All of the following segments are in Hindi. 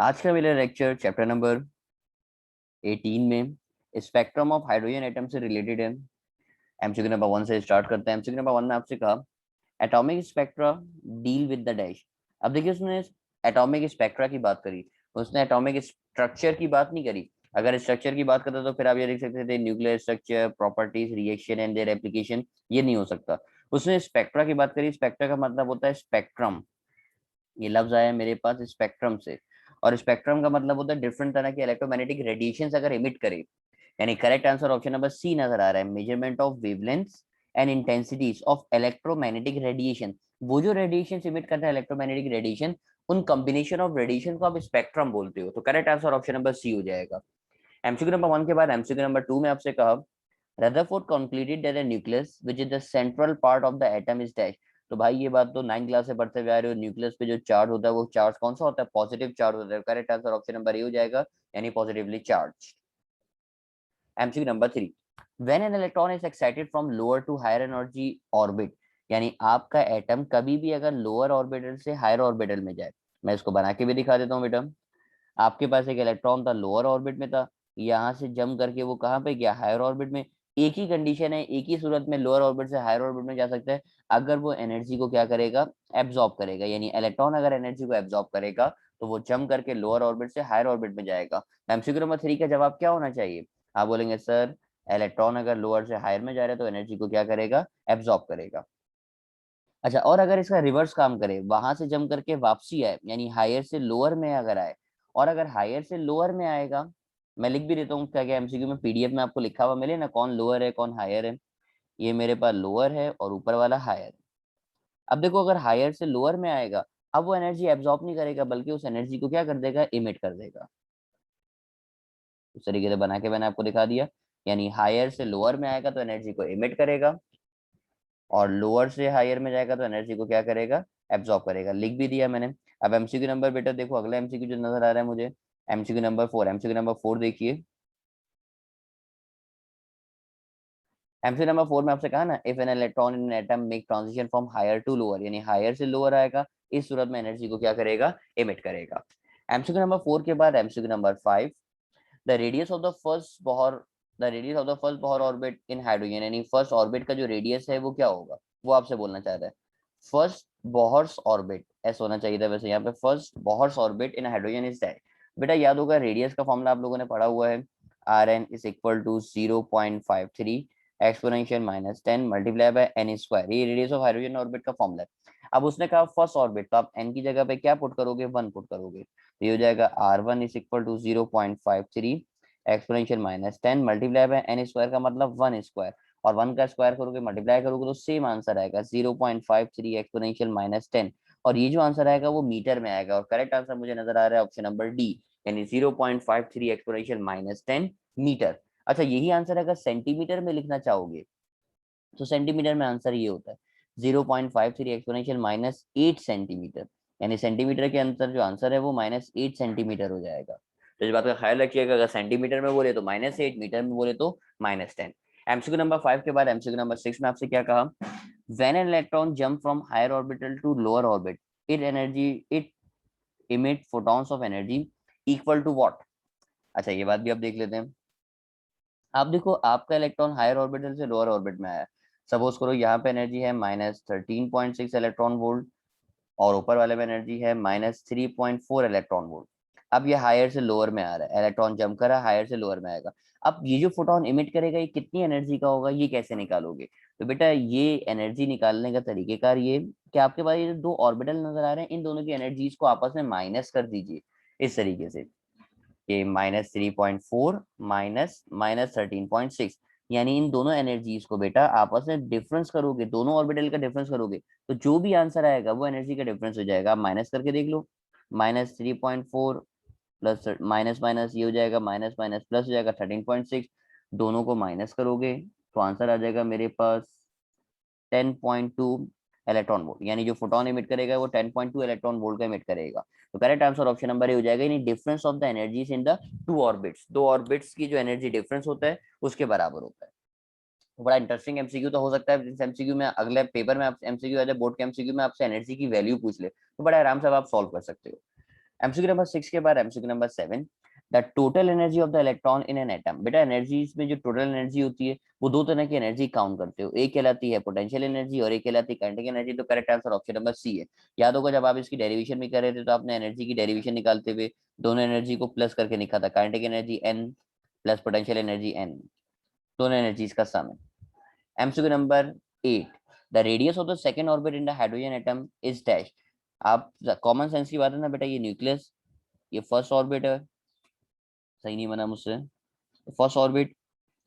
आज का मेरा लेक्चर चैप्टर नंबर 18 में स्पेक्ट्रम ऑफ हाइड्रोजन एटम से रिलेटेड है। एमसीक्यू नंबर 1 से स्टार्ट करते हैं। एमसीक्यू नंबर 1 में आपसे कहा atomic spectra deal with the dash. अब देखिए उसने एटॉमिक स्पेक्ट्रा की बात करी, उसने एटॉमिक स्ट्रक्चर की बात नहीं करी। अगर स्ट्रक्चर की बात करते तो फिर आप ये लिख सकते थे nuclear structure, properties, reaction and their application. ये नहीं हो सकता। उसने स्पेक्ट्रा की बात करी। स्पेक्ट्रा का मतलब होता है स्पेक्ट्रम। ये लफ्ज आया मेरे पास स्पेक्ट्रम से। और स्पेक्ट्रम का मतलब होता है डिफरेंट तरह के इलेक्ट्रोमैग्नेटिक रेडिएशंस अगर इमिट करे। यानी correct answer option number C नजर आ रहा है, measurement of wavelengths and intensities of electromagnetic radiation. वो जो रेडिएशन इमिट करता है इलेक्ट्रोमैग्नेटिक रेडिएशन, उन कॉम्बिनेशन ऑफ रेडिएशन को आप स्पेक्ट्रम बोलते हो। तो correct answer option number C हो जाएगा। एमसीक्यू नंबर 1 के बाद एमसीक्यू नंबर 2 में आपसे कहा Rutherford concluded that the nucleus which is the central part of the atom is dash। तो भाई ये बात तो 9 क्लास से पढ़ते हुए आ रहे हो। न्यूक्लियस पे जो चार्ज होता है वो चार्ज कौन सा होता है? पॉजिटिव चार्ज होता है। Correct answer option number A हो जाएगा, यानी positively charge. MCQ number 3, when an electron is excited from lower to higher energy orbit. यानी आपका एटम कभी भी अगर लोअर ऑर्बिटल से हायर ऑर्बिटल में जाए, मैं इसको बना के भी दिखा देता हूँ बेटा। आपके पास एक इलेक्ट्रॉन था, लोअर ऑर्बिट में था, यहाँ से जंप करके वो कहाँ पे गया? हायर ऑर्बिट में। एक ही कंडीशन है, एक ही सूरत में लोअर ऑर्बिट से हायर ऑर्बिट में जा सकता है, अगर वो एनर्जी को क्या करेगा? एब्जॉर्ब करेगा। यानी इलेक्ट्रॉन अगर एनर्जी को एब्जॉर्ब करेगा तो वो जंप करके लोअर ऑर्बिट से हायर ऑर्बिट में जाएगा। एमसीक्यू नंबर 3 का जवाब क्या होना चाहिए? आप बोलेंगे सर इलेक्ट्रॉन अगर लोअर से हायर में जा रहा है तो एनर्जी को क्या करेगा? एब्जॉर्ब करेगा। अच्छा, और अगर इसका रिवर्स काम करे, वहां से जम करके वापसी आए, यानी हायर से लोअर में अगर आए, और अगर हायर से लोअर में आएगा, मैं लिख भी देता हूँ क्या क्या एमसीक्यू में, पीडीएफ में आपको लिखा हुआ मिले ना, कौन लोअर है कौन हायर है। ये मेरे पास लोअर है और ऊपर वाला हायर। अब देखो अगर हायर से लोअर में आएगा, अब वो एनर्जी एब्जॉर्ब नहीं करेगा बल्कि उस एनर्जी को क्या कर देगा? इमिट कर देगा। उस तरीके से बना के मैंने आपको दिखा दिया। यानी हायर से लोअर में आएगा तो एनर्जी को इमिट करेगा, और लोअर से हायर में जाएगा तो एनर्जी को क्या करेगा? एब्जॉर्ब करेगा। लिख भी दिया मैंने। अब एमसीक्यू नंबर बेटा देखो, अगला एमसीक्यू जो नजर आ रहा है मुझे, एमसीक्यू नंबर 4। एमसीक्यू नंबर 4 देखिए। एमसीक्यू नंबर 4 में आपसे कहा ना, if an electron in atom make transition from higher to lower, यानी हायर से लोअर आएगा, इस सूरत में एनर्जी को क्या करेगा? इमिट करेगा। एमसीक्यू नंबर 4 के बाद MCQ number 5, the radius of the first Bohr, the radius of the first Bohr orbit in hydrogen. यानी फर्स्ट ऑर्बिट का जो रेडियस है वो क्या होगा? वो आपसे बोलना चाहता है। फर्स्ट बॉहर्स ऑर्बिट ऐसा होना चाहिए था वैसे यहाँ पे, first Bohr's orbit in hydrogen is that. बेटा याद होगा रेडियस का फॉर्मूला आप लोगों ने पढ़ा हुआ है, R N is equal to 0.53 exponential minus 10 multiply by N square. ये रेडियस ऑफ हाइड्रोजन ऑर्बिट का फॉर्मूला है। अब उसने कहा फर्स्ट ऑर्बिट, तो आप एन की जगह पे क्या पुट करोगे? 1 पुट करोगे। तो ये हो जाएगा R one is equal to 0.53 exponential minus 10 multiply by N square, का मतलब 1 स्क्वायर। और 1 का स्क्वायर करोगे, मल्टीप्लाई करोगे तो सेम आंसर आएगा 0.53 एक्सपोनेंशियल माइनस 10। और ये जो आंसर आएगा वो मीटर में आएगा, और करेक्ट आंसर मुझे नजर आ रहा है ऑप्शन नंबर डी, यानी 0.53 एक्सपोनेंशियल माइनस 10 मीटर। अच्छा, यही आंसर अगर सेंटीमीटर में लिखना चाहोगे तो सेंटीमीटर में आंसर ये होता है 0.53 एक्सपोनेंशियल माइनस 8 सेंटीमीटर। यानी सेंटीमीटर के अंदर जो आंसर है वो -8 सेंटीमीटर हो जाएगा। तो इस बात का ख्याल रखिएगा, अगर सेंटीमीटर में बोले तो -8, मीटर में बोले तो -10। एमसीक्यू नंबर 5 के बाद एमसीक्यू नंबर 6 में आपसे क्या कहा? When an electron jump from higher orbital to lower orbit, it emit photons of energy equal to what? अच्छा, ये बात भी आप देख लेते हैं। आप देखो आपका इलेक्ट्रॉन हायर ऑर्बिटल से लोअर ऑर्बिट में आया। सपोज करो यहाँ पे एनर्जी है -13.6 इलेक्ट्रॉन वोल्ट, और ऊपर वाले में एनर्जी है -3.4 इलेक्ट्रॉन वोल्ट। अब ये हायर से लोअर में आ रहा है, इलेक्ट्रॉन जंप कर रहा है, हायर से लोअर में आएगा। अब ये जो फोटोन इमिट करेगा ये कितनी एनर्जी का होगा? ये कैसे निकालोगे? तो बेटा ये एनर्जी निकालने का तरीकेकार ये कि आपके पास ये दो ऑर्बिटल नजर आ रहे हैं, इन दोनों की एनर्जीज को आपस में माइनस कर दीजिए इस तरीके से कि -3.4 माइनस -13.6। यानी इन दोनों एनर्जीज को बेटा आपस में डिफरेंस करोगे, दोनों ऑर्बिटल का डिफरेंस करोगे, तो जो भी आंसर आएगा वो एनर्जी का डिफरेंस हो जाएगा। आप माइनस करके देख लो, -3.4 प्लस माइनस माइनस ये हो जाएगा, माइनस माइनस प्लस हो जाएगा 13.6। दोनों को माइनस करोगे तो आंसर आ जाएगा मेरे पास 10.2 इलेक्ट्रॉन वोल्ट। यानी जो फोटोन इमिट करेगा वो 10.2 इलेक्ट्रॉन वोल्ट का इमिट करेगा। तो correct answer option number A हो जाएगा, यानी difference of the energies in the two orbits. दो ऑर्बिट्स की जो एनर्जी डिफरेंस होता है उसके बराबर होता है। तो बड़ा इंटरेस्टिंग एमसीक्यू तो हो सकता है इस एमसीक्यू में, अगले पेपर में आप एमसीक्यू आ जाए, बोर्ड के एमसीक्यू में आपसे एनर्जी की वैल्यू पूछ ले तो बड़ा आराम से आप सॉल्व कर सकते हो। एमसीक्यू नंबर 6 के बाद MCQ number 7, the total energy of the electron in an atom. बेटा एनर्जीज में जो टोटल एनर्जी होती है वो दो तरह की एनर्जी काउंट करते हो, एक कहलाती है पोटेंशियल एनर्जी और एक कहलाती है काइनेटिक एनर्जी। तो correct answer option number C है। याद होगा जब आप इसकी डेरिवेशन भी कर रहे थे तो आपने एनर्जी की डेरिवेशन निकालते हुए दोनों एनर्जी को प्लस करके लिखा था, kinetic energy N plus potential energy N, दोनों एनर्जीज का सम है। MCQ number 8, the radius of the second orbit in the hydrogen atom is dash. आप कॉमन सेंस की बात है ना बेटा, ये न्यूक्लियस, ये फर्स्ट ऑर्बिट है, सही नहीं बना मुझसे, फर्स्ट ऑर्बिट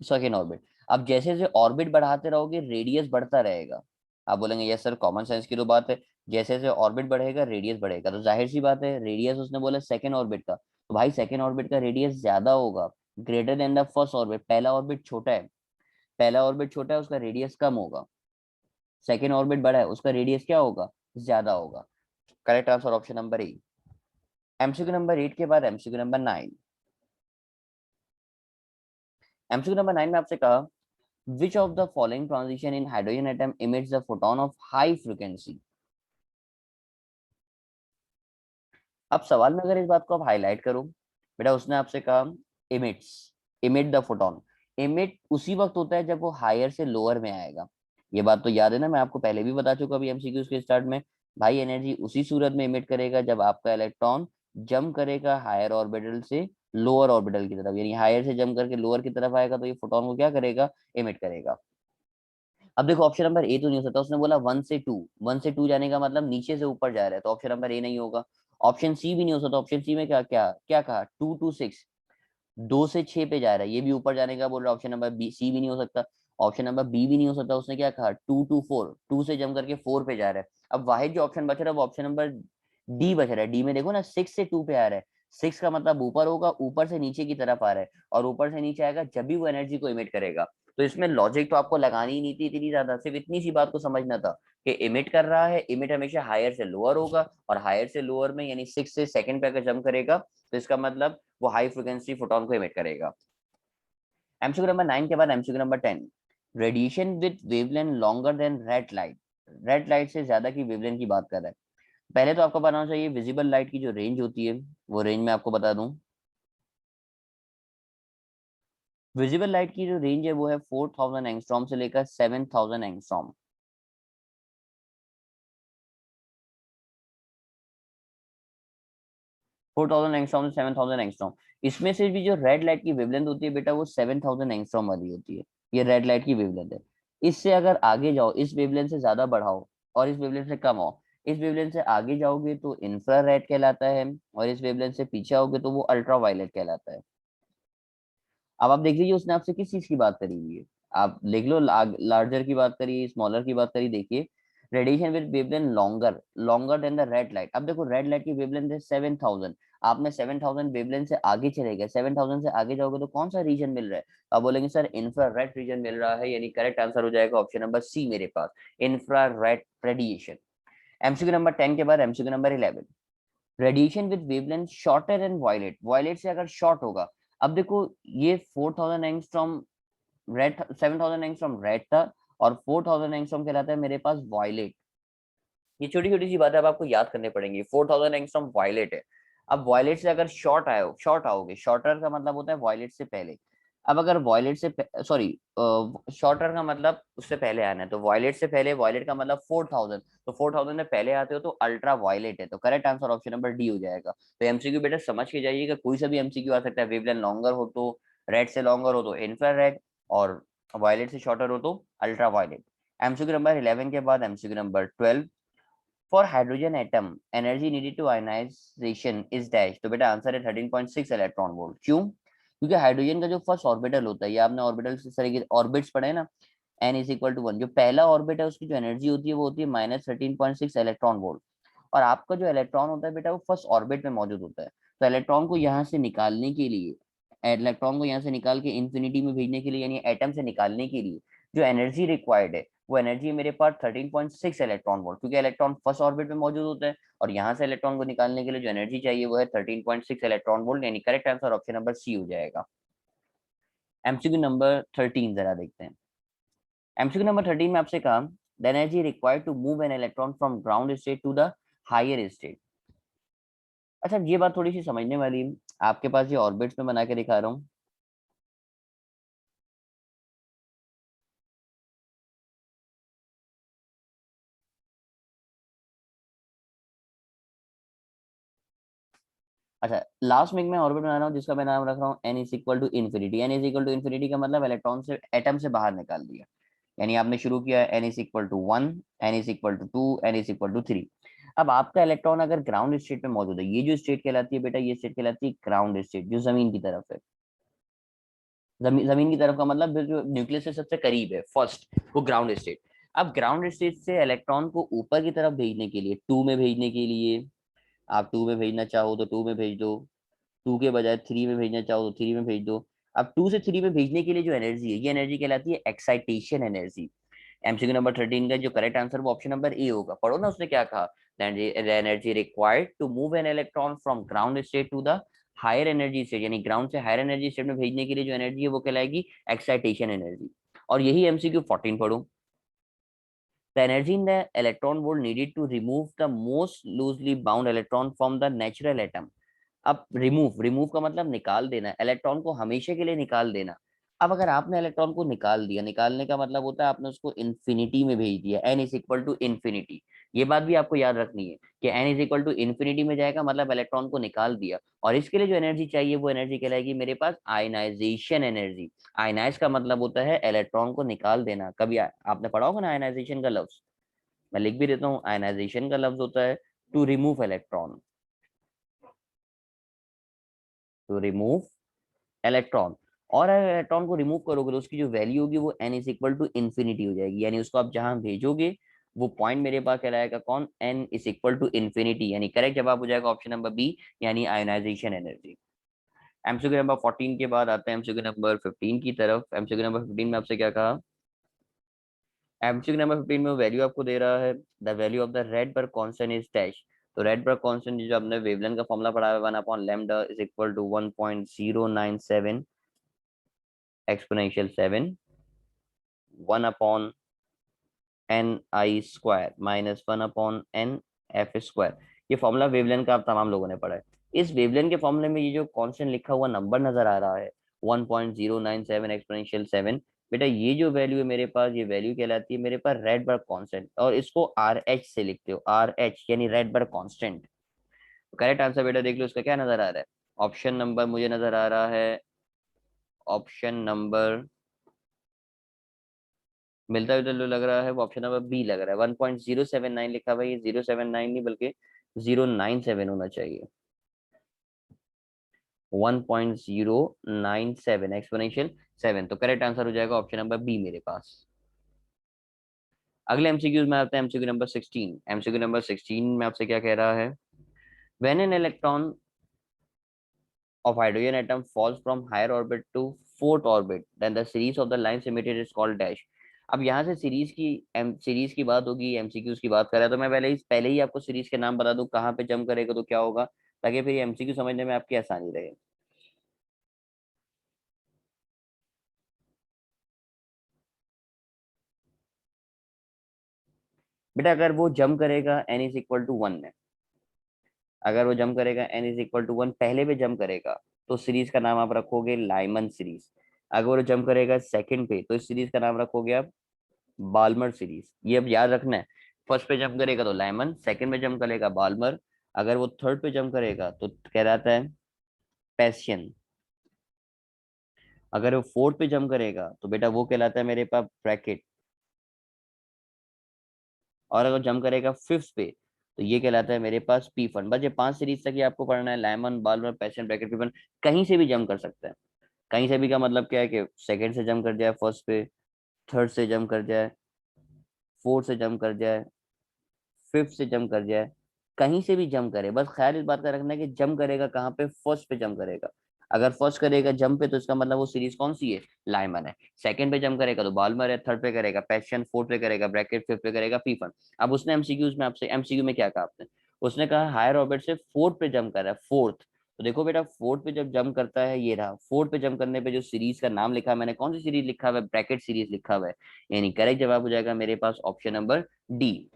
सेकेंड ऑर्बिट। अब जैसे जैसे ऑर्बिट बढ़ाते रहोगे रेडियस बढ़ता रहेगा। आप बोलेंगे यस सर कॉमन सेंस की तो बात है, जैसे जैसे ऑर्बिट बढ़ेगा रेडियस बढ़ेगा, तो जाहिर सी बात है रेडियस उसने बोला सेकेंड ऑर्बिट का, तो भाई सेकेंड ऑर्बिट का रेडियस ज्यादा होगा, greater than the first orbit. पहला ऑर्बिट छोटा है, पहला ऑर्बिट छोटा है उसका रेडियस कम होगा, सेकेंड ऑर्बिट बड़ा है उसका रेडियस क्या होगा, ज्यादा होगा। Correct answer option number A. MCQ number 8 के बाद एमसीक्यू नंबर 9। एमसीक्यू नंबर 9 में आपसे कहा which of the following transition in hydrogen atom emits the photon of high frequency। अब सवाल में अगर इस बात को आप हाईलाइट करो, बेटा उसने आपसे कहा emits, emit the photon। emit उसी वक्त होता है जब वो हायर से लोअर में आएगा, ये बात तो याद है ना, मैं आपको पहले भी बता चुका अभी एमसीक्यूज के स्टार्ट में। भाई एनर्जी उसी सूरत में emit करेगा जब आपका इलेक्ट्रॉन जंप करेगा हायर ऑर्बिटल से लोअर ऑर्बिटल की तरफ, यानी हायर से जंप करके लोअर की तरफ आएगा तो ये फोटोन को क्या करेगा, emit करेगा। अब देखो ऑप्शन नंबर ए तो नहीं हो सकता, उसने बोला 1 से 2, 1 से 2 जाने का मतलब नीचे से ऊपर जा रहा है, तो ऑप्शन नंबर ए नहीं होगा। ऑप्शन सी भी नहीं हो सकता, ऑप्शन सी में क्या क्या क्या कहा, 2 to 6, 2 से 6 पे जा रहा है, ये भी ऊपर जाने का बोल रहा है, ऑप्शन नंबर बी सी भी नहीं हो सकता। ऑप्शन नंबर बी भी नहीं हो सकता, उसने क्या कहा 2 to 4, 2 से जम करके 4 पे जा रहा है। अब वाहिद जो ऑप्शन बच रहा है वो ऑप्शन नंबर डी बच रहा है। डी में देखो ना 6 से 2 पे आ रहा है, 6 का मतलब ऊपर होगा, ऊपर से नीचे की तरफ आ रहा है, और ऊपर से नीचे आएगा जब भी वो एनर्जी को इमिट करेगा। तो इसमें लॉजिक तो आपको लगानी ही नहीं थी इतनी ज्यादा, सिर्फ इतनी सी बात को समझना था कि इमिट कर रहा है, इमिट हमेशा हायर से लोअर होगा, और हायर से लोअर में यानी 6 से सेकंड पे अगर जंप करेगा तो इसका मतलब वो हाई फ्रिक्वेंसी फोटोन को इमिट करेगा। एमसीक्यू नंबर 9 के बाद MCQ number 10, radiation with wavelength longer than red light. Red light से ज्यादा की वेवलेंथ की बात कर रहा है। पहले तो आपको पता होना चाहिए विजिबल लाइट की जो रेंज होती है, वो रेंज मैं आपको बता दूं। विजिबल लाइट की जो रेंज है वो है 4000 एंगस्ट्रॉम से लेकर 7000 एंगस्ट्रॉम। 4000 एंगस्ट्रॉम से 7000 एंगस्ट्रॉम। इसमें से भी जो रेड लाइट की वेवलेंथ होती है बेटा वो 7000 एंगस्ट्रॉम वाली होती है, ये रेड लाइट की वेवलेंथ है। इससे अगर आगे जाओ, इस वेवलेंथ से ज्यादा बढ़ाओ और इस वेवलेंथ से कम आओ, इस वेवलेंथ से आगे जाओगे तो इंफ्रारेड कहलाता है, और इस वेवलेंथ से पीछे आओगे तो वो अल्ट्रा वायलेट कहलाता है। अब आप देख लीजिए उसने आपसे किस चीज की बात करी हुई है, आप लिख लो, लार्जर की बात करी, स्मॉलर की बात करी, देखिए radiation with wavelength longer, longer than the red light. अब देखो रेड लाइट की वेवलेंथ है 7000, आपने 7000 वेवलेंथ से आगे चले गए, 7000 से आगे जाओगे तो कौन सा रीजन मिल रहा है, तो आप बोलेंगे सर इंफ्रारेड रीजन मिल रहा है, यानी करेक्ट आंसर हो जाएगा ऑप्शन नंबर सी मेरे पास, इंफ्रारेड रेडिएशन। एमसीक्यू नंबर 10 के बाद MCQ number 11, radiation with wavelength shorter and violet, violet से अगर शॉर्ट होगा। अब देखो ये 4000 एंगस्ट्रॉम रेड, 7000 एंगस्ट्रॉम रेड था, और 4000 एंगस्ट्रॉम कहलाता है मेरे पास वायलेट। ये छोटी छोटी सी बात है अब आपको याद करनी पड़ेंगी। 4000 एंगस्ट्रॉम वायलेट है। अब वायलेट से अगर शॉर्ट आओगे, शॉर्टर का मतलब होता है वायलेट से पहले। अब अगर वायलेट से सॉरी, शॉर्टर का मतलब उससे पहले आना है, तो वायलेट से पहले, वायलेट का मतलब 4000, तो 4000 में पहले आते हो तो अल्ट्रा वायलेट है, तो correct answer option number D हो जाएगा। तो एमसीक्यू बेटा समझ के जाइएगा, कोई सा भी एमसीक्यू आ सकता है, वेवलेंथ लॉन्गर हो तो रेड से लॉन्गर हो तो इंफ्रारेड, और वायलेट से शॉर्टर हो तो अल्ट्रा वायलेट। एमसीक्यू नंबर 11 के बाद MCQ number 12, for hydrogen atom energy needed to ionization is dash. तो बेटा आंसर है 13.6 इलेक्ट्रॉन वोल्ट। क्यों, क्योंकि हाइड्रोजन का जो फर्स्ट ऑर्बिटल होता है, ये आपने ऑर्बिटल से तरह के ऑर्बिट्स पढ़े हैं ना, n इज इक्वल टू 1, जो पहला ऑर्बिट है उसकी जो एनर्जी होती है वो होती है -13.6 इलेक्ट्रॉन वोल्ट। और आपका जो इलेक्ट्रॉन होता है बेटा वो फर्स्ट ऑर्बिट में मौजूद होता है, तो इलेक्ट्रॉन को यहाँ से निकालने के लिए, इलेक्ट्रॉन को यहाँ से निकाल के इंफिनिटी में भेजने के लिए, यानी एटम से निकालने के लिए जो एनर्जी रिक्वायर्ड है वो एनर्जी मेरे पास 13.6 इलेक्ट्रॉन वोल्ट, क्योंकि इलेक्ट्रॉन फर्स्ट ऑर्बिट में मौजूद होता है, और यहाँ से इलेक्ट्रॉन को निकालने के लिए जो एनर्जी चाहिए वो है 13.6 इलेक्ट्रॉन वोल्ट, यानी correct answer option number C हो जाएगा। एमसीक्यू नंबर 13 जरा देखते हैं। एमसीक्यू नंबर 13 में आपसे कहा the energy required to move an electron from ground state to the higher state. अच्छा ये बात थोड़ी सी समझने वाली है। आपके पास ये ऑर्बिट्स में बना के दिखा रहा हूँ। अच्छा लास्ट में मैं ऑर्बिट बना रहा हूँ जिसका मैं नाम रख रहा हूँ N is equal to infinity. N is equal to infinity का मतलब इलेक्ट्रॉन से एटम से बाहर निकाल दिया। यानी आपने शुरू किया N is equal to 1, N is equal to 2, N is equal to 3। अब आपका इलेक्ट्रॉन अगर ग्राउंड स्टेट में मौजूद है, ये जो स्टेट कहलाती है बेटा, ये स्टेट कहलाती है ग्राउंड स्टेट, जो जमीन की तरफ है। जमीन की तरफ का मतलब जो न्यूक्लियस से सबसे करीब है फर्स्ट, वो ग्राउंड स्टेट। अब ग्राउंड स्टेट से इलेक्ट्रॉन को ऊपर की तरफ भेजने के लिए, टू में भेजने के लिए, आप टू में भेजना चाहो तो टू में भेज दो, टू के बजाय थ्री में भेजना चाहो तो थ्री में भेज दो। अब टू से थ्री में भेजने के लिए जो एनर्जी है, ये एनर्जी कहलाती है एक्साइटेशन एनर्जी। एमसीक्यू नंबर 13 का जो करेक्ट आंसर वो ऑप्शन नंबर ए होगा। पढ़ो ना उसने क्या कहा, energy required to move an electron from ground state to the higher energy state, यानी ग्राउंड से हायर एनर्जी स्टेट में भेजने के लिए जो एनर्जी है वो कहलाएगी एक्साइटेशन एनर्जी। और यही एमसीक्यू 14 पढ़ो। The energy in the electron volt needed to remove the most loosely bound electron from the natural atom। अब रिमूव, रिमूव का मतलब निकाल देना, इलेक्ट्रॉन को हमेशा के लिए निकाल देना। अब अगर आपने इलेक्ट्रॉन को निकाल दिया, निकालने का मतलब होता है आपने उसको इन्फिनिटी में भेज दिया, N is equal to infinity. ये बात भी आपको याद रखनी है कि N is equal to infinity में जाएगा मतलब इलेक्ट्रॉन को निकाल दिया। और इसके लिए जो एनर्जी चाहिए वो एनर्जी कहलाएगी मेरे पास आयनाइजेशन एनर्जी। आयनाइज का मतलब होता है इलेक्ट्रॉन को निकाल देना। कभी आपने पढ़ा होगा ना आयनाइजेशन का लफ्ज, मैं लिख भी देता हूँ। आयनाइजेशन का लफ्ज होता है to remove electron, to remove electron. और अगर इलेक्ट्रॉन को रिमूव करोगे तो उसकी जो वैल्यू होगी वो N is equal to infinity हो जाएगी। यानी उसको आप जहां भेजोगे वो पॉइंट मेरे पास कहलाएगा कौन, N is equal to infinity. यानी करेक्ट जवाब हो जाएगा ऑप्शन नंबर बी, यानी आयोनाइजेशन एनर्जी। एमसीक्यू नंबर 14 के बाद आते हैं एमसीक्यू नंबर 15 की तरफ। एमसीक्यू नंबर 15 में आपसे क्या कहा, एमसीक्यू नंबर 15 में वैल्यू आपको दे रहा है the value of the Rydberg constant is dash. तो रेड बर्ग कांस्टेंट जो हमने वेवलेंथ का फॉर्मूला पढ़ा है, 1 upon lambda is equal to 1.097 exponential 7, 1 upon N I square minus 1 upon N F square. ये फॉर्मूला वेवलेंथ का आप तमाम लोगों ने पढ़ा है। इस वेवलेंथ के फॉर्मूले में ये जो कांस्टेंट लिखा हुआ नंबर नजर आ रहा है 1.097 एक्सपोनेंशियल 7, बेटा ये जो वैल्यू है मेरे पास, ये वैल्यू कहलाती है मेरे पास रेड बर्ग कांस्टेंट, और इसको आर एच से लिखते हो, आर एच यानी रेड बर्ग कांस्टेंट। करेक्ट आंसर बेटा देख लो इसका क्या नजर आ रहा है। ऑप्शन नंबर मुझे नजर आ रहा है, ऑप्शन नंबर मिलता जुलता लग रहा है, वो ऑप्शन नंबर बी लग रहा है। 1.079 लिखा हुआ है, ये 079 नहीं बल्कि 097 होना चाहिए। 1.097 एक्सपोनेंशियल 7, तो करेक्ट आंसर हो जाएगा ऑप्शन नंबर बी मेरे पास। अगले एमसीक्यूज में आते हैं, एमसीक्यू नंबर 16। एमसीक्यू नंबर 16 में आपसे क्या कह रहा है, when an electron of hydrogen atom falls from higher orbit to fourth orbit, then the series of the lines emitted is called dash। अब यहाँ से सीरीज की बात होगी, एमसीक्यूज की बात करें तो मैं पहले ही आपको सीरीज के नाम बता दूं कहाँ पे जंप करेगा तो क्या होगा, ताकि फिर एमसीक्यू समझने में आपकी आसानी रहे। बेटा अगर वो जंप करेगा एन इज इक्वल टू 1 में, अगर वो जंप करेगा एन इज इक्वल टू 1 पहले पे जंप करेगा तो सीरीज का नाम आप रखोगे लाइमन सीरीज। अगर वो जंप करेगा सेकंड पे तो इस सीरीज का नाम रखोगे आप बाल्मर सीरीज। ये अब याद रखना है, फर्स्ट पे जंप करेगा तो लाइमन, सेकंड पे जंप करेगा बाल्मर, अगर वो थर्ड पे जंप करेगा तो कहलाता है पैसियन, अगर वो फोर्थ पे जंप करेगा तो बेटा वो कहलाता है मेरे पास ब्रैकेट, और अगर जंप करेगा फिफ्थ पे तो ये कहलाता है मेरे पास पी फन। बस ये 5 सीरीज तक ही आपको पढ़ना है, Lyman Balmer Paschen Brackett Pfund. कहीं से भी जंप कर सकता है। कहीं से भी का मतलब क्या है कि सेकंड से जंप कर जाए फर्स्ट पे, थर्ड से जंप कर जाए, फोर्थ से जंप कर जाए, फिफ्थ से जंप कर जाए, कहीं से भी जंप करे। बस ख्याल इस बात का रखना है कि जंप करेगा कहाँ पे, फर्स्ट पे जंप करेगा। अगर फर्स्ट करेगा जंप पे तो इसका मतलब वो सीरीज कौन सी है, लाइमन है। सेकंड पे जंप करेगा तो बाल्मर है, थर्ड पे करेगा पैशन, फोर्थ पे करेगा ब्रैकेट, फिफ्थ पे करेगा फीफन। अब उसने एमसीक्यूज में आपसे, एमसीक्यू में क्या कहा आपने, उसने कहा हायर ऑर्बिट से फोर्थ पे जंप कर रहा है, फोर्थ। तो देखो बेटा फोर्थ पे जब जंप करता है, ये रहा फोर्थ पे जंप करने पे जो सीरीज का नाम लिखा है मैंने, कौन सी सीरीज लिखा हुआ है, ब्रैकेट सीरीज लिखा हुआ है। यानी करेक्ट जवाब हो जाएगा मेरे पास ऑप्शन नंबर डी।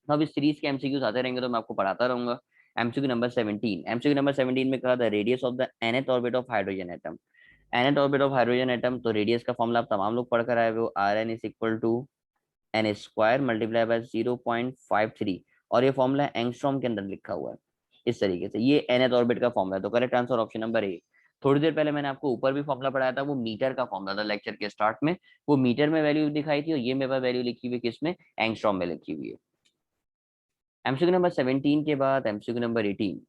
अब इस सीरीज के एमसीक्यूज आते रहेंगे तो मैं आपको पढ़ाता रहूंगा। एमसीक्यू नंबर 17, एमसीक्यू नंबर 17 में कहा था radius of the nth orbit of hydrogen atom. nth orbit of hydrogen atom, तो रेडियस का फॉर्मूला आप तमाम लोग पढ़कर आए हो, R N is equal to N square multiply by 0.53, और ये फॉर्मूला एंगस्ट्रॉम के अंदर लिखा हुआ है इस तरीके से, ये nth ऑर्बिट का फॉर्मूला है। तो करेक्ट आंसर ऑप्शन नंबर ए। थोड़ी देर पहले मैंने आपको ऊपर भी फॉर्मूला पढ़ाया था, वो मीटर का फॉर्मूला था लेक्चर के स्टार्ट में, वो मीटर में वैल्यू दिखाई थी, और ये मेरे पास वैल्यू लिखी हुई किसमें, एंगस्ट्रॉम में लिखी हुई है। एमसीक्यू नंबर 17 के बाद MCQ number 18,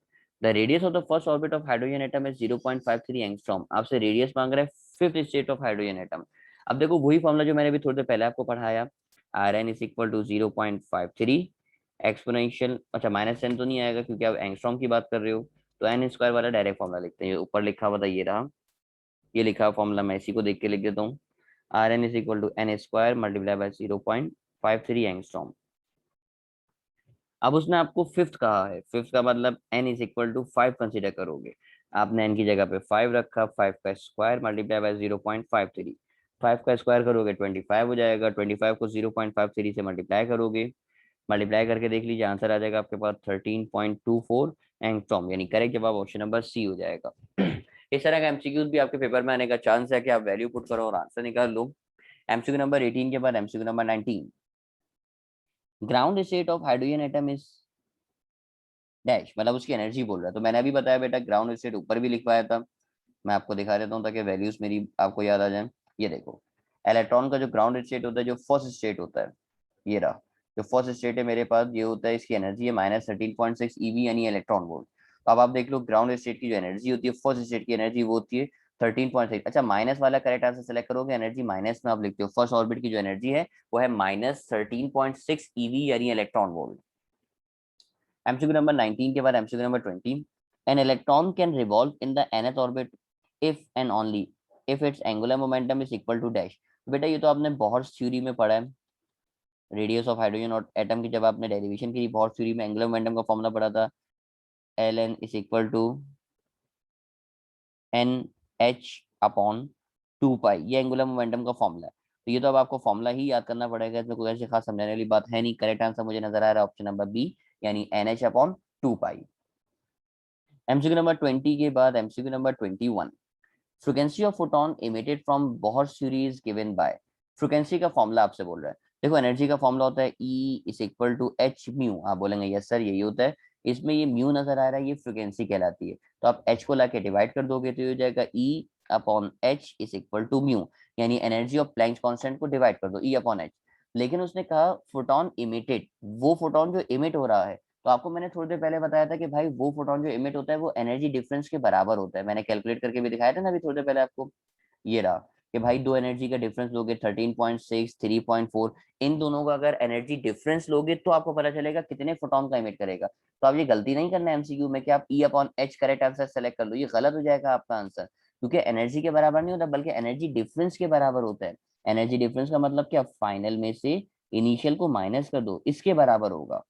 the radius of the first orbit of hydrogen atom is 0.53 angstrom. आपसे रेडियस मांग रहा है fifth state of hydrogen atom. अब देखो वही फॉर्मूला जो मैंने भी थोड़ी देर पहले आपको पढ़ाया, R N is equal to 0.53 exponential, अच्छा माइनस एन तो नहीं आएगा क्योंकि आप एंगस्ट्रॉम की बात कर रहे हो, तो एन स्क्वायर वाला डायरेक्ट फॉर्मूला लिखते हैं, ऊपर लिखा हुआ था ये रहा, ये लिखा हुआ फॉर्मूला मैं इसी को देख के लिख देता हूँ, R N is equal to N square multiply by 0.53 angstrom. अब उसने आपको फिफ्थ कहा है, फिफ्थ का मतलब n is equal to 5 consider करोगे, आपने n की जगह पे 5 रखा, 5 का स्क्वायर मल्टीप्लाई बाय 0.53, 5 का स्क्वायर करोगे 25 हो जाएगा, 25 को 0.53 से मल्टीप्लाई करोगे, मल्टीप्लाई करके देख लीजिए आंसर आ जाएगा आपके पास 13.24 एंगस्ट्रॉम, यानी करेक्ट जवाब ऑप्शन नंबर सी हो जाएगा। इस तरह का एमसीक्यूज भी आपके पेपर में आने का चांस है कि आप वैल्यू पुट करो और आंसर निकाल लो। एमसीक्यू नंबर 18 के बाद MCQ number 19, ground state of hydrogen atom is dash, मतलब उसकी एनर्जी बोल रहा है। तो मैंने अभी बताया बेटा ग्राउंड स्टेट ऊपर भी लिखवाया था, मैं आपको दिखा देता हूँ ताकि वैल्यूज मेरी आपको याद आ जाए। ये देखो, इलेक्ट्रॉन का जो ग्राउंड स्टेट होता है, जो फर्स्ट स्टेट होता है, ये रहा, जो फर्स्ट स्टेट है मेरे पास, ये होता है, इसकी एनर्जी है -13.6 ईवी यानी इलेक्ट्रॉन वोल्ट। तो अब आप देख लो ग्राउंड स्टेट की जो एनर्जी होती है, फर्स्ट स्टेट की एनर्जी वो होती है 13.6। अच्छा माइनस वाला करेक्ट आंसर सेलेक्ट करोगे, एनर्जी माइनस में आप लिखते हो, फर्स्ट ऑर्बिट की जो एनर्जी है वो है -13.6 ईवी यानी इलेक्ट्रॉन वोल्ट। एमसीक्यू नंबर 19 के बाद MCQ number 20, an electron can revolve in the nth orbit if and only if its angular momentum is equal to dash. बेटा ये तो आपने बहुत थ्योरी में पढ़ा है, रेडियस ऑफ हाइड्रोजन और एटम की जब आपने डेरिवेशन की बहुत थ्योरी में एंगुलर मोमेंटम का फॉर्मूला पढ़ा था, L N is equal to N H upon 2 pi, ये एंगुलर मोमेंटम का फॉर्मूला है। तो ये तो अब आपको फॉर्मूला ही याद करना पड़ेगा, इसमें कोई ऐसी खास समझाने वाली बात है नहीं। करेक्ट आंसर मुझे नजर आ रहा है ऑप्शन नंबर बी, यानी एन एच अपॉन 2 पाई। एमसीक्यू नंबर 20 के बाद MCQ number 21, frequency of photon emitted from Bohr series given by. Frequency का फॉर्मूला आपसे बोल रहा है, देखो एनर्जी का फॉर्मूला होता है E is equal to H mu, आप बोलेंगे यस सर यही होता है, इसमें ये म्यू नजर आ रहा है, ये फ्रीक्वेंसी कहलाती है, तो आप एच को लाके डिवाइड कर दोगे तो ये हो जाएगा E upon H is equal to mu, यानी एनर्जी ऑफ प्लैंक्स कांस्टेंट को डिवाइड कर दो E अपॉन एच। लेकिन उसने कहा फोटोन इमिटेड, वो फोटोन जो इमिट हो रहा है, तो आपको मैंने थोड़ी देर पहले बताया था कि भाई वो फोटोन जो इमिट होता है वो एनर्जी डिफरेंस के बराबर होता है, मैंने कैलकुलेट करके भी दिखाया था ना अभी थोड़ी देर पहले आपको, ये रहा कि भाई दो एनर्जी का डिफरेंस लोगे 13.6 3.4, इन दोनों का अगर एनर्जी डिफरेंस लोगे तो आपको पता चलेगा कितने फोटोन का इमिट करेगा। तो आप ये गलती नहीं करना एमसीक्यू में कि आप E upon H correct answer select कर लो, ये गलत हो जाएगा आपका आंसर, क्योंकि एनर्जी के बराबर नहीं होता बल्कि एनर्जी डिफरेंस के बराबर होता है। एनर्जी डिफरेंस का मतलब क्या, फाइनल में से इनिशियल को माइनस कर दो, इसके बराबर होगा,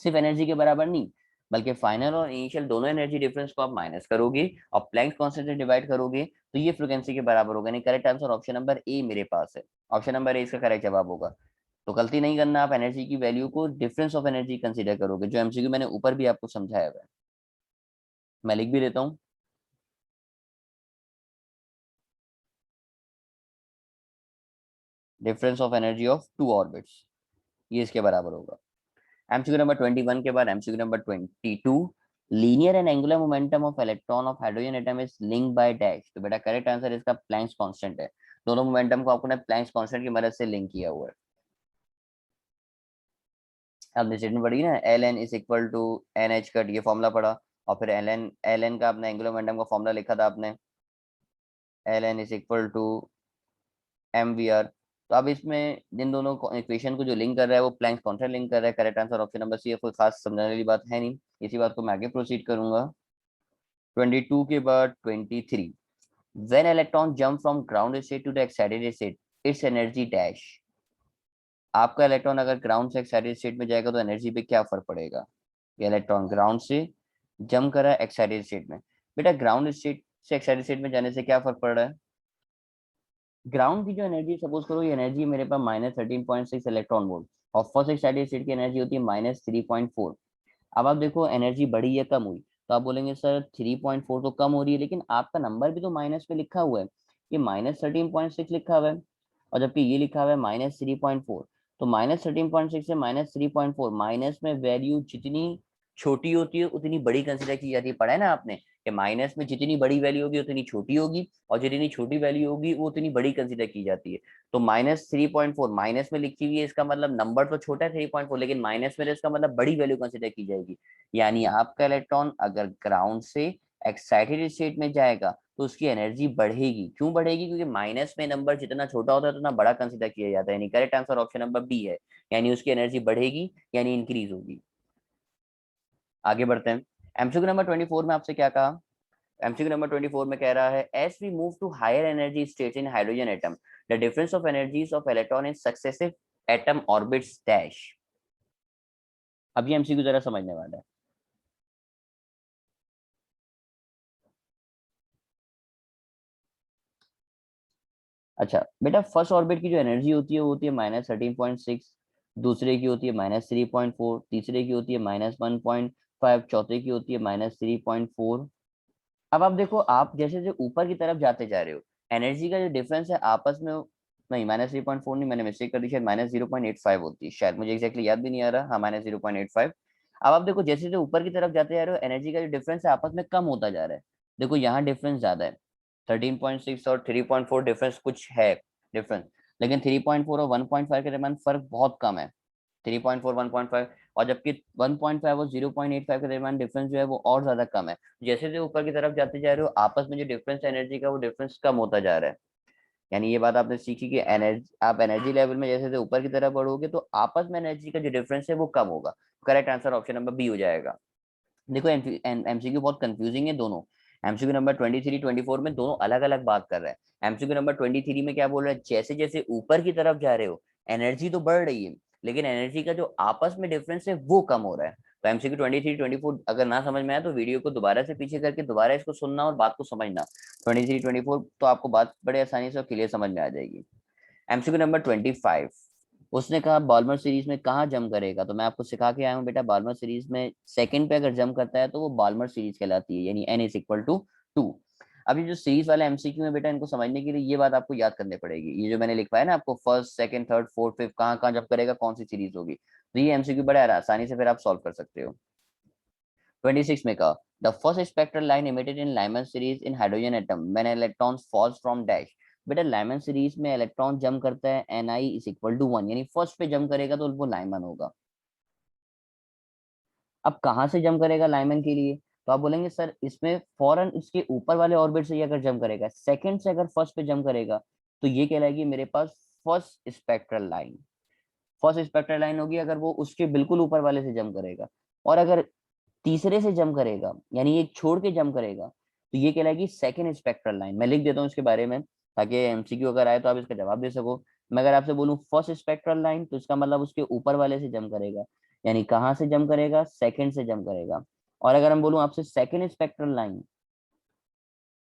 सिर्फ एनर्जी के बराबर नहीं, बल्कि फाइनल और इनिशियल दोनों एनर्जी डिफरेंस को आप माइनस करोगे और प्लैंक्स कांस्टेंट से डिवाइड करोगे तो ये फ्रीक्वेंसी के बराबर होगा। नहीं, करेक्ट आंसर ऑप्शन नंबर ए मेरे पास है, ऑप्शन नंबर ए इसका करेक्ट जवाब होगा। तो गलती नहीं करना, आप एनर्जी की वैल्यू को डिफरेंस ऑफ एनर्जी कंसीडर करोगे, जो एमसीक्यू मैंने ऊपर भी आपको समझाया हुआ है, मैं लिख भी देता हूँ। Difference of energy of two orbits, ये इसके बराबर होगा। एमसीक्यू नंबर 21 के बाद MCQ number 22, linear and angular momentum of electron of hydrogen atom is linked by dash. तो बेटा करेक्ट आंसर इसका प्लैंक्स कांस्टेंट है, दोनों मोमेंटम को आपने प्लैंक्स कांस्टेंट की मदद से लिंक किया हुआ है। आपने स्टेटमेंट पढ़ी ना, L N is equal to N H cut, ये फॉर्मूला पढ़ा, और फिर एल एन का आपने एंगुलर मोमेंटम का फॉर्मूला लिखा था आपने, L N is equal to M V R. तो अब इसमें जिन दोनों इक्वेशन को जो लिंक कर रहा है वो प्लैंक्स कांस्टेंट लिंक कर रहा है, correct answer option number C है, कोई खास समझने वाली बात है नहीं, इसी बात को मैं आगे प्रोसीड करूंगा। 22 के बाद 23, when electron jump from ground state to the excited state its energy dash. आपका इलेक्ट्रॉन अगर ग्राउंड से एक्साइटेड स्टेट में जाएगा तो एनर्जी पे क्या फर्क पड़ेगा, ये इलेक्ट्रॉन ग्राउंड से जंप कर रहा है एक्साइटेड स्टेट में, बेटा ग्राउंड स्टेट से एक्साइटेड स्टेट में जाने से क्या फर्क पड़ रहा है, ग्राउंड की जो एनर्जी सपोज करो ये एनर्जी मेरे पास -13.6 इलेक्ट्रॉन वोल्ट, और फर्स्ट एक्साइटेड स्टेट की एनर्जी होती है -3.4, अब आप देखो एनर्जी बढ़ी या कम हुई, तो आप बोलेंगे सर 3.4 तो कम हो रही है, लेकिन आपका नंबर भी तो माइनस में लिखा हुआ है, ये -13.6 लिखा हुआ है, और जबकि ये लिखा हुआ है -3.4। तो -13.6 से -3.4, माइनस में वैल्यू जितनी छोटी होती है उतनी बड़ी कंसिडर की जाती है। पढ़ा है ना आपने कि माइनस में जितनी बड़ी वैल्यू होगी उतनी छोटी होगी, और जितनी छोटी वैल्यू होगी वो उतनी बड़ी कंसिडर की जाती है। तो -3.4 माइनस में लिखी हुई है, इसका मतलब नंबर तो छोटा है 3.4, लेकिन माइनस में, इसका मतलब बड़ी वैल्यू कंसिडर की जाएगी। यानी आपका इलेक्ट्रॉन अगर ग्राउंड से एक्साइटेड स्टेट में जाएगा तो उसकी एनर्जी बढ़ेगी। क्यों बढ़ेगी? क्योंकि माइनस में नंबर जितना छोटा होता है उतना बड़ा कंसिडर किया जाता है। यानी correct answer option number B है, यानी उसकी एनर्जी बढ़ेगी यानी इंक्रीज होगी। आगे बढ़ते हैं। एमसीक्यू नंबर 24 में आपसे क्या कहा? एमसीक्यू नंबर 24 में कह रहा है as we move to higher energy state in hydrogen atom, the difference of energies of electron in successive atom orbits dash. अब ये एमसीक्यू जरा समझने वाला है। अच्छा बेटा, फर्स्ट ऑर्बिट की जो एनर्जी होती है वो होती है -13.6, दूसरे की होती है -3.4, तीसरे की होती है -1.5, चौथे की होती है -3.4। अब आप देखो, आप जैसे जैसे ऊपर की तरफ जाते जा रहे हो, एनर्जी का जो डिफरेंस है आपस में, नहीं -3.4 नहीं, मैंने मिस्टेक कर दी, शायद -0.85 होती है, शायद मुझे एग्जैक्टली याद भी नहीं आ रहा। हाँ, -0.85। अब आप देखो जैसे जैसे ऊपर की तरफ जाते जा रहे हो, एनर्जी का जो डिफरेंस है आपस में कम होता जा रहा है। देखो यहाँ डिफरेंस ज्यादा है, 13.6 और 3.4 डिफरेंस कुछ है डिफरेंस, लेकिन 3.4 और 1.5 के दरमियान फर्क बहुत कम है। 3.4 1.5, और जबकि 1.5 और 0.85 के दरमियान डिफरेंस जो है वो और ज्यादा कम है। जैसे जैसे ऊपर की तरफ जाते जा रहे हो आपस में जो डिफरेंस एनर्जी का वो डिफरेंस कम होता जा रहा है। यानी ये बात आपने सीखी कि एनर्जी, आप एनर्जी लेवल में जैसे जैसे ऊपर की तरफ बढ़ोगे तो आपस में एनर्जी का जो डिफरेंस है वो कम होगा। Correct answer option number B हो जाएगा। देखो एमसीक्यू बहुत कंफ्यूजिंग है दोनों। एमसीक्यू नंबर 23 24 में दोनों अलग अलग बात कर रहा है। एमसीक्यू नंबर 23 में क्या बोल रहा है, जैसे जैसे ऊपर की तरफ जा रहे हो एनर्जी तो बढ़ रही है, लेकिन एनर्जी का जो आपस में डिफरेंस है वो कम हो रहा है। तो एमसीक्यू 23 24 अगर ना समझ में आया तो वीडियो को दोबारा से पीछे करके दोबारा इसको सुनना और बात को समझना। 23 24 तो आपको बात बड़े आसानी से और क्लियर समझ में आ जाएगी। एमसीक्यू नंबर 25, उसने कहा बाल्मर सीरीज में कहाँ जम करेगा, तो मैं आपको सिखा के आया हूँ बेटा, बाल्मर सीरीज में सेकंड पे अगर जम करता है तो वो बाल्मर सीरीज कहलाती है, यानी n = 2। अभी जो सीरीज वाले एमसीक्यू है बेटा, इनको समझने के लिए ये बात आपको याद करनी पड़ेगी। ये जो मैंने लिखवाया ना आपको, first second third fourth fifth कहाँ कहाँ जम करेगा, कौन सी सीरीज होगी, तो ये एमसीक्यू बड़ा आसानी से फिर आप सॉल्व कर सकते हो। 26 में कहा the first spectral line emitted in Lyman series in hydrogen atom when electron falls from dash. बेटा लाइमन सीरीज में इलेक्ट्रॉन जम करता है Ni = 1, यानी फर्स्ट पे जम करेगा तो वो लाइमन होगा। अब कहाँ से जम करेगा लाइमन के लिए, तो आप बोलेंगे सर इसमें फौरन इसके ऊपर वाले ऑर्बिट से ही अगर जम करेगा, सेकंड से अगर फर्स्ट पे जम करेगा, तो ये कहलाएगी मेरे पास first spectral line. First spectral line होगी अगर वो उसके बिल्कुल ऊपर वाले से जम करेगा। और अगर तीसरे से जम करेगा, यानी एक छोड़ के जम करेगा, तो ये कहलाएगी सेकंड स्पेक्ट्रल लाइन। मैं लिख देता हूँ इसके बारे में ताकि एमसीक्यू अगर आए तो आप इसका जवाब दे सको। मैं अगर आपसे बोलूँ फर्स्ट स्पेक्ट्रल लाइन, तो इसका मतलब उसके ऊपर वाले से जम करेगा, यानी कहाँ से जम करेगा, सेकंड से जम करेगा। और अगर हम बोलूँ आपसे सेकंड स्पेक्ट्रल लाइन,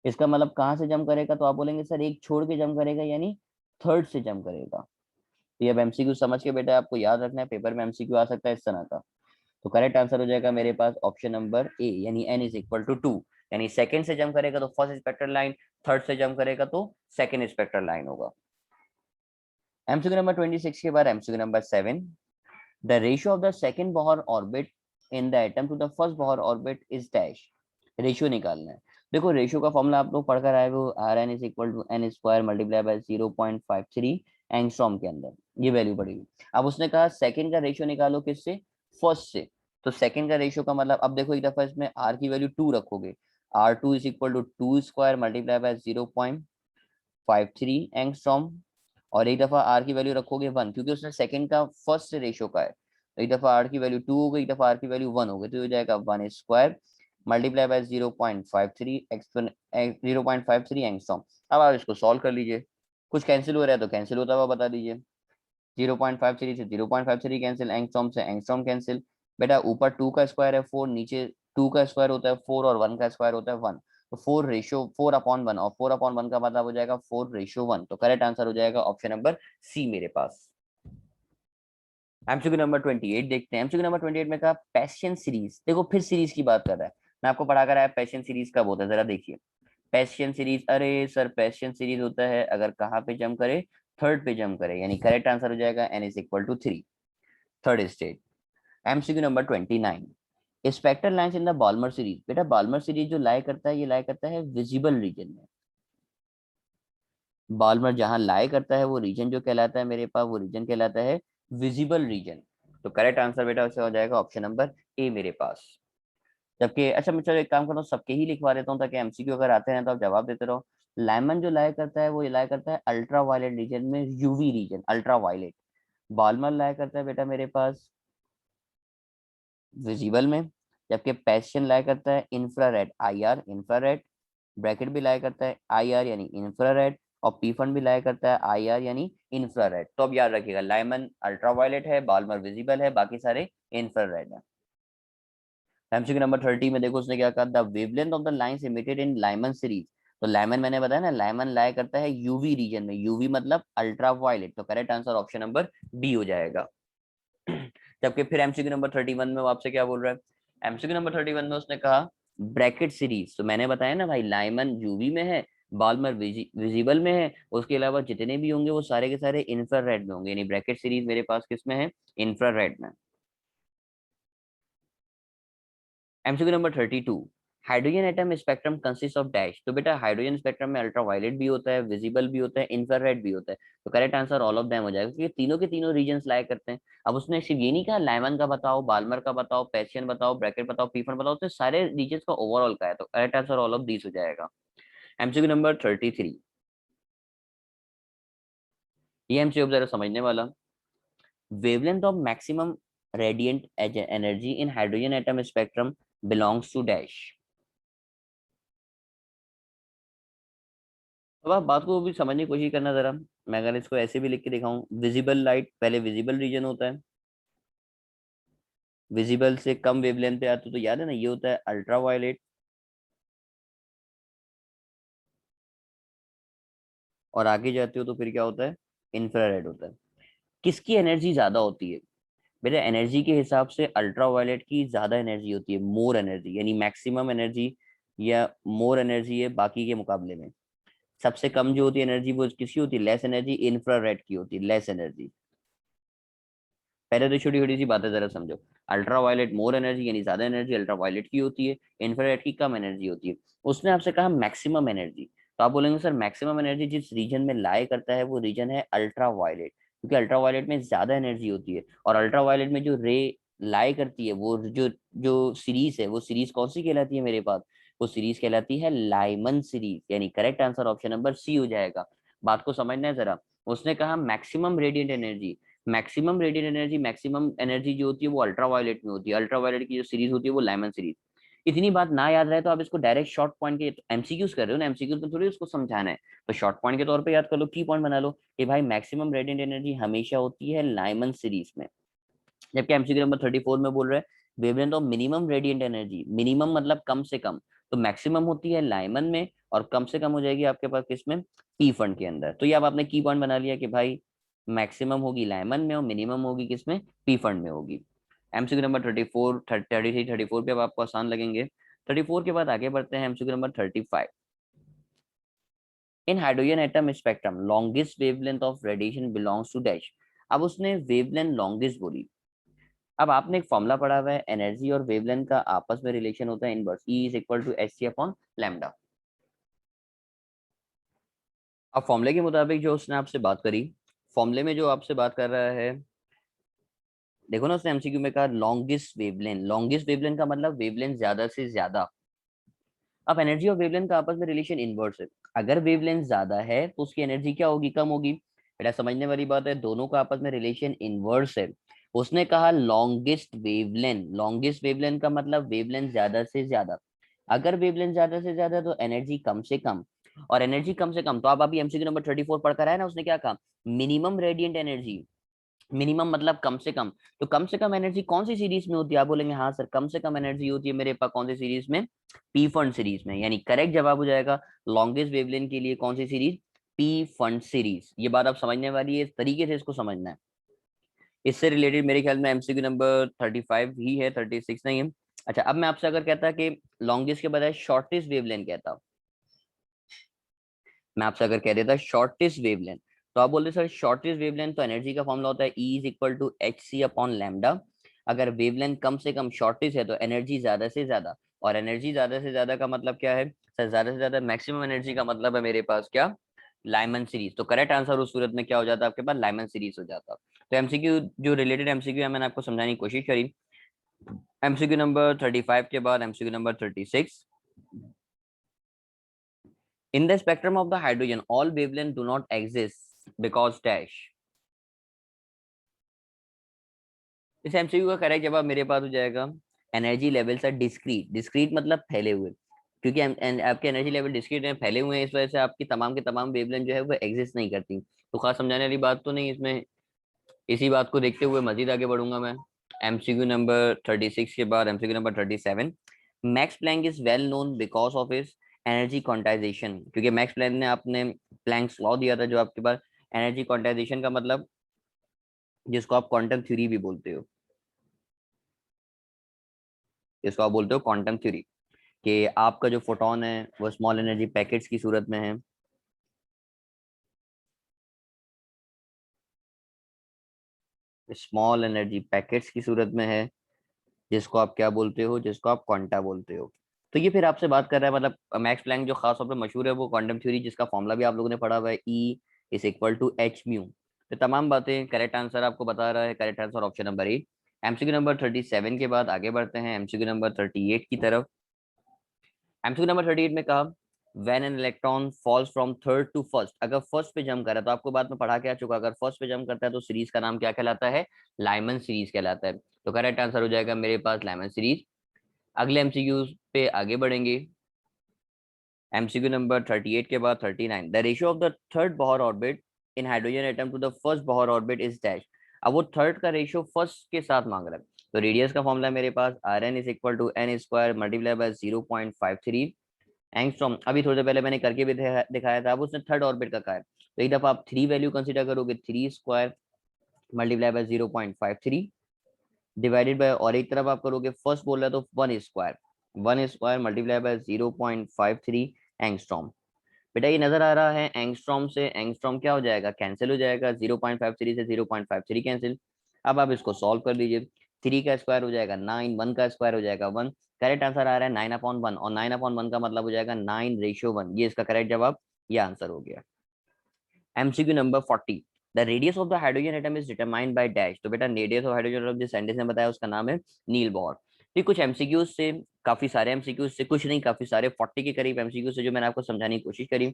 इसका मतलब कहाँ से जम करेगा, तो आप बोलेंगे सर एक छोड़ के जम करेगा, यानी थर्ड से जम करेगा। तो ये अब एमसीक्यू समझ के बेटा आपको याद रखना है, पेपर में एमसीक्यू आ सकता है इस तरह का। तो करेक्ट आंसर हो जाएगा मेरे पास ऑप्शन नंबर ए, यानी n = 2। यानी सेकंड से जंप करेगा तो फर्स्ट स्पेक्ट्रल लाइन, थर्ड से जंप करेगा तो सेकंड स्पेक्ट्रल लाइन होगा। एमसीक्यू नंबर 26 के बाद MCQ number 7, the ratio of the second Bohr orbit in the atom to the first Bohr orbit is dash. Ratio निकालना है। देखो रेशियो का फॉर्मूला आप लोग पढ़कर आए हो, Rn = n² × 0.53 एंगस्ट्रॉम के अंदर, ये वैल्यू पड़ेगी। अब उसने कहा सेकंड का रेशियो निकालो किससे, फर्स्ट से। तो सेकंड का रेशियो का मतलब, अब देखो एक दफा इसमें आर की वैल्यू 2 रखोगे, R2 = 2² × 0.53 एंगस्ट्रॉम। और एक दफा आर की वैल्यू रखोगे 1, क्योंकि उसने सेकंड का फर्स्ट से रेशियो का है, तो एक दफा आर की वैल्यू 2 हो गई, एक दफा आर की वैल्यू 1 हो गई, तो हो जाएगा 1² × 0.53 एंगस्ट्रॉम। अब आप इसको सॉल्व कर लीजिए, कुछ कैंसिल हो रहा है तो कैंसिल होता हुआ बता दीजिए। 0.53 से 0.53 कैंसिल, एंगस्ट्रॉम से एंगस्ट्रॉम कैंसिल। बेटा ऊपर 2 का स्क्वायर है 4, नीचे 2 का स्क्वायर होता है 4 और 1 का स्क्वायर होता है 1। तो 4/1, और 4/1 का मतलब हो जाएगा 4/1। तो करेक्ट आंसर हो जाएगा ऑप्शन नंबर सी मेरे पास। एमसीक्यू नंबर 28 देखते हैं। एमसीक्यू नंबर 28 में कहा पैशन सीरीज, देखो फिर सीरीज की बात कर रहा है। मैं आपको पढ़ा कर आया पैशन सीरीज कब होता है, जरा देखिए। पैशन सीरीज, अरे सर पैशन सीरीज होता है अगर कहाँ पे जम करे, थर्ड पे जम करे, यानी करेक्ट आंसर हो जाएगा n is equal to 3, third state. MCQ number 29, spectral lines in the Balmer series. बेटा बाल्मर सीरीज जो लाई करता है, ये लाई करता है विजिबल रीजन में। बाल्मर जहां लाई करता है वो रीजन जो कहलाता है मेरे पास, वो रीजन कहलाता है विजिबल रीजन। तो करेक्ट आंसर बेटा उससे हो जाएगा ऑप्शन नंबर ए मेरे पास। जबकि अच्छा मैं चलो एक काम करता हूँ, सबके ही लिखवा देता हूँ ताकि एमसीक्यू अगर आते हैं तो आप जवाब देते रहो। लाइमन जो लाई करता है वो लाई करता है अल्ट्रा वायलेट रीजन में, UV region ultra violet. Balmer lie करता है बेटा मेरे पास विजिबल में। जबकि पैशन लाई करता है इंफ्रारेड, आईआर इंफ्रारेड, ब्रैकेट भी लाई करता है आईआर यानी इंफ्रारेड, और पी फंड भी लाई करता है आईआर यानी इंफ्रारेड। तो अब याद रखिएगा लाइमन अल्ट्रावायलेट है, बाल्मर विजिबल है, बाकी सारे इंफ्रारेड है। एमसीक्यू नंबर 30 में देखो उसने क्या कहा, the wavelength of the lines emitted in Lyman series. तो लाइमन मैंने बताया ना, लाइमन लाई करता है यूवी रीजन में, यूवी मतलब अल्ट्रावायलेट। तो correct answer option number B हो जाएगा। जबकि फिर एमसीक्यू नंबर 31 में वो आपसे क्या बोल रहा है, एमसीक्यू नंबर 31 में उसने कहा ब्रैकेट सीरीज। तो मैंने बताया ना भाई, लाइमन यूवी में है, बाल्मर विजिबल में है, उसके अलावा जितने भी होंगे वो सारे के सारे इंफ्रारेड में होंगे, यानी ब्रैकेट सीरीज मेरे पास किस में है, इंफ्रारेड में। MCQ number 32, hydrogen atom spectrum consist of dash. तो बेटा हाइड्रोजन स्पेक्ट्रम में अल्ट्रावायलेट भी होता है, विजिबल भी होता है, इंफ्रारेड भी होता है। तो correct answer all of them हो जाएगा, क्योंकि तीनों के तीनों रीजन्स लाया करते हैं। अब उसने सिर्फ ये नहीं कहा लाइमन का बताओ, बाल्मर का बताओ, पैशियन बताओ, ब्रैकेट बताओ, पीफन बताओ, तो सारे रीजन्स का ओवरऑल का है। तो correct answer all of these हो जाएगा। एमसीक्यू नंबर 33, ये एमसीक्यू जरा समझने वाला। Wavelength of maximum radiant energy in hydrogen atom spectrum belongs to dash. अब आप बात को भी समझने की कोशिश करना जरा। मैं अगर इसको ऐसे भी लिख के दिखाऊं, विजिबल लाइट पहले विजिबल रीजन होता है, विजिबल से कम वेवलेंथ पे आते हो तो याद है ना, ये होता है अल्ट्रा वायलेट, और आगे जाते हो तो फिर क्या होता है, इंफ्रारेड होता है। किसकी एनर्जी ज्यादा होती है, बेटा एनर्जी के हिसाब से अल्ट्रा वायलेट की ज्यादा एनर्जी होती है, मोर एनर्जी यानी मैक्सिमम एनर्जी या मोर एनर्जी है बाकी के मुकाबले में। सबसे कम जो होती है एनर्जी वो किसकी होती है, लेस एनर्जी, इंफ्रारेड की होती है लेस एनर्जी। पहले तो छोटी छोटी सी बातें जरा समझो। अल्ट्रा वायलेट मोर एनर्जी यानी ज्यादा एनर्जी अल्ट्रा वायलेट की होती है, इंफ्रारेड की कम एनर्जी होती है। उसने आपसे कहा मैक्सिमम एनर्जी, तो आप बोलेंगे सर मैक्सिमम एनर्जी जिस रीजन में लाई करता है वो रीजन है अल्ट्रा वायलेट, क्योंकि अल्ट्रा वायलेट में ज्यादा एनर्जी होती है। और अल्ट्रा वायलेट में जो रे लाई करती है, वो जो जो सीरीज है, वो सीरीज कौन सी कहलाती है मेरे पास, वो सीरीज कहलाती है लाइमन सीरीज, यानी correct answer option number C हो जाएगा। बात को समझना है जरा। उसने कहा maximum radiant energy, maximum radiant energy, maximum energy जो होती है वो अल्ट्रावायलेट में होती है, अल्ट्रावायलेट की जो सीरीज होती है वो लाइमन सीरीज। इतनी बात ना याद रहे तो आप इसको डायरेक्ट शॉर्ट पॉइंट के एमसीक्यूज कर रहे हो ना, एमसीक्यूज में थोड़ी उसको समझाना है, तो शॉर्ट पॉइंट के तौर पे याद कर लो, की पॉइंट बना लो कि भाई मैक्सिमम रेडिएंट एनर्जी हमेशा होती है लाइमन सीरीज में। जबकि एमसीक्यू नंबर 34 में बोल रहे हैं wavelength of minimum radiant energy, minimum मतलब कम से कम, तो मैक्सिमम होती है लाइमन में और कम से कम हो जाएगी आपके पास किसमें, पी फंड के अंदर। तो ये अब आपने की पॉइंट बना लिया कि भाई मैक्सिमम होगी लाइमन में और मिनिमम होगी किसमें, पी फंड में होगी। एमसीक्यू नंबर 34, 33, 34 पे अब आपको आसान लगेंगे। 34 के बाद आगे बढ़ते हैं MCQ number 35। In hydrogen atom spectrum longest wavelength of radiation belongs to dash. अब उसने वेवलेंथ लॉन्गेस्ट बोली। अब आपने एक फॉर्मूला पढ़ा हुआ है, एनर्जी और वेवलेंथ का आपस में रिलेशन होता है inverse, E is equal to H C upon lambda. अब फॉर्मूले के मुताबिक जो उसने आपसे बात करी, फॉर्मूले में जो आपसे बात कर रहा है, देखो ना उसने एमसीक्यू में कहा लॉन्गेस्ट वेवलेंथ, लॉन्गेस्ट वेवलेंथ का मतलब वेवलेंथ ज्यादा से ज्यादा। अब एनर्जी और वेवलेंथ का आपस में रिलेशन इनवर्स है। अगर वेवलेंथ ज्यादा है तो उसकी एनर्जी क्या होगी, कम होगी। बेटा समझने वाली बात है, दोनों का आपस में रिलेशन इनवर्स है। उसने कहा लॉन्गेस्ट वेवलेंथ, लॉन्गेस्ट वेवलेंथ का मतलब वेवलेंथ ज्यादा से ज्यादा। अगर वेवलेंथ ज्यादा से ज्यादा तो एनर्जी कम से कम, और एनर्जी कम से कम तो आप अभी एमसीक्यू नंबर 34 पढ़कर आए ना, उसने क्या कहा, मिनिमम रेडिएंट एनर्जी, मिनिमम मतलब कम से कम। तो कम से कम एनर्जी कौन सी सीरीज में होती है, आप बोलेंगे हाँ सर कम से कम एनर्जी होती है मेरे पास कौन सी सीरीज में, पी फंड सीरीज में, यानी करेक्ट जवाब हो जाएगा लॉन्गेस्ट वेवलेंथ के लिए कौन सी सीरीज, पी फंड सीरीज। ये बात आप समझने वाली है, इस तरीके से इसको समझना है। इससे रिलेटेड मेरे ख्याल में एमसीक्यू नंबर 35 ही है, 36 नहीं है। अच्छा, अब मैं आपसे अगर कहता कि लॉन्गेस्ट के बजाय शॉर्टेस्ट वेवलेंथ कहता, मैं आपसे अगर कह देता शॉर्टेस्ट वेवलेंथ, तो आप बोलते सर शॉर्टेस्ट वेवलेंथ तो एनर्जी का फॉर्मूला होता है E is equal to H C upon lambda. अगर वेवलेंथ कम से कम शॉर्टेस्ट है तो एनर्जी ज्यादा से ज्यादा, और एनर्जी ज्यादा से ज्यादा का मतलब क्या है सर, ज्यादा से ज्यादा मैक्सिमम एनर्जी का मतलब है मेरे पास क्या, लाइमन सीरीज। तो करेक्ट आंसर उस सूरत में क्या हो जाता है आपके पास, लाइमन सीरीज हो जाता। तो एमसीक्यू जो रिलेटेड एमसीक्यू है मैंने आपको समझाने की कोशिश करी। एमसीक्यू नंबर 35 के बाद MCQ number 36। In the spectrum of the hydrogen, all wavelengths do not exist because dash। इस एमसीक्यू का करेक्ट जवाब मेरे पास हो जाएगा energy levels are discrete. Discrete मतलब फैले हुए, क्योंकि आपके एनर्जी लेवल डिस्क्रीट में फैले हुए हैं, इस वजह से आपकी तमाम के तमाम वेवलेंथ जो है वो एग्जिस्ट नहीं करती। तो खास समझाने वाली बात तो नहीं इसमें। इसी बात को देखते हुए मजीद आगे बढ़ूंगा मैं। एमसीक्यू नंबर 36 के बाद MCQ number 37। Max Planck is well known because of his energy quantization, क्योंकि मैक्स प्लैंक ने आपने प्लैंक्स लॉ दिया था जो आपके पास एनर्जी क्वांटाइजेशन का मतलब, जिसको आप क्वांटम थ्योरी भी बोलते हो, जिसको आप बोलते हो क्वांटम थ्योरी, कि आपका जो फोटोन है वो स्मॉल एनर्जी पैकेट्स की सूरत में है। स्मॉल एनर्जी पैकेट्स की सूरत में है, जिसको आप क्या बोलते हो, जिसको आप क्वांटा बोलते हो। तो ये फिर आपसे बात कर रहा है, मतलब मैक्स प्लैंक जो खास तौर पे मशहूर है वो क्वांटम थ्योरी, जिसका फॉर्मूला भी आप लोगों ने पढ़ा हुआ है, E is equal to H mu. तो तमाम बातें करेक्ट आंसर आपको बता रहा है, correct answer option number A. MCQ number 37 के बाद आगे बढ़ते हैं एमसीक्यू नंबर 38 की तरफ। एमसीक्यू नंबर 38 में कहा when an electron falls from third to first, अगर फर्स्ट पे जंप करे, तो आपको बाद में पढ़ा के आ चुका, अगर फर्स्ट पे जंप करता है तो सीरीज का नाम क्या कहलाता है, लाइमन सीरीज कहलाता है। तो करेक्ट आंसर हो जाएगा मेरे पास लाइमन सीरीज। अगले एमसीक्यू पे आगे बढ़ेंगे। एमसीक्यू नंबर 38 के बाद 39, the ratio of the third Bohr orbit in hydrogen atom to the first Bohr orbit is dash. अब वो थर्ड का रेशियो फर्स्ट के साथ मांग रहा है। तो रेडियस का फॉर्मूला मेरे पास r N is equal to N square multiply by 0.53 angstrom. अभी थोड़ी देर पहले मैंने करके भी दिखाया था। अब उसने थर्ड ऑर्बिट का कहा है, तो एक दफा आप थ्री वैल्यू कंसीडर करोगे, 3 square multiply by 0.53 divided by, और एक तरफ आप करोगे फर्स्ट बोल रहा है तो 1 स्क्वायर मल्टीप्लाई बाय 0.53 एंगस्ट्रॉम। बेटा ये नजर आ रहा है एंगस्ट्रॉम से एंगस्ट्रॉम क्या हो जाएगा, कैंसिल हो जाएगा, 0.53 से 0.53 कैंसिल। अब आप इसको सॉल्व कर लीजिए। 3 का स्क्वायर हो जाएगा 9, 1 का स्क्वायर हो जाएगा 1। करेक्ट आंसर आ रहा है 9/1, और 9/1 का मतलब हो जाएगा 9:1। ये इसका करेक्ट जवाब, ये आंसर हो गया। MCQ number 40, the radius of the hydrogen atom is determined by dash. तो बेटा रेडियस ऑफ हाइड्रोजन एटम जिस साइंटिस्ट ने बताया उसका नाम है नील बोहर। तो कुछ एमसीक्यूज से, काफी सारे एमसीक्यूज से, कुछ नहीं काफी सारे 40 के करीब एमसीक्यू से जो मैंने आपको समझाने की कोशिश करी।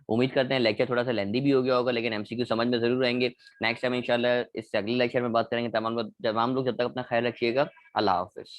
उम्मीद करते हैं लेक्चर थोड़ा सा लेंदी भी हो गया होगा, लेकिन एमसीक्यू समझ में जरूर रहेंगे। नेक्स्ट टाइम इंशाल्लाह इससे अगले लेक्चर में बात करेंगे। तमाम लोग जब तक अपना ख्याल रखिएगा। अल्लाह हाफिज।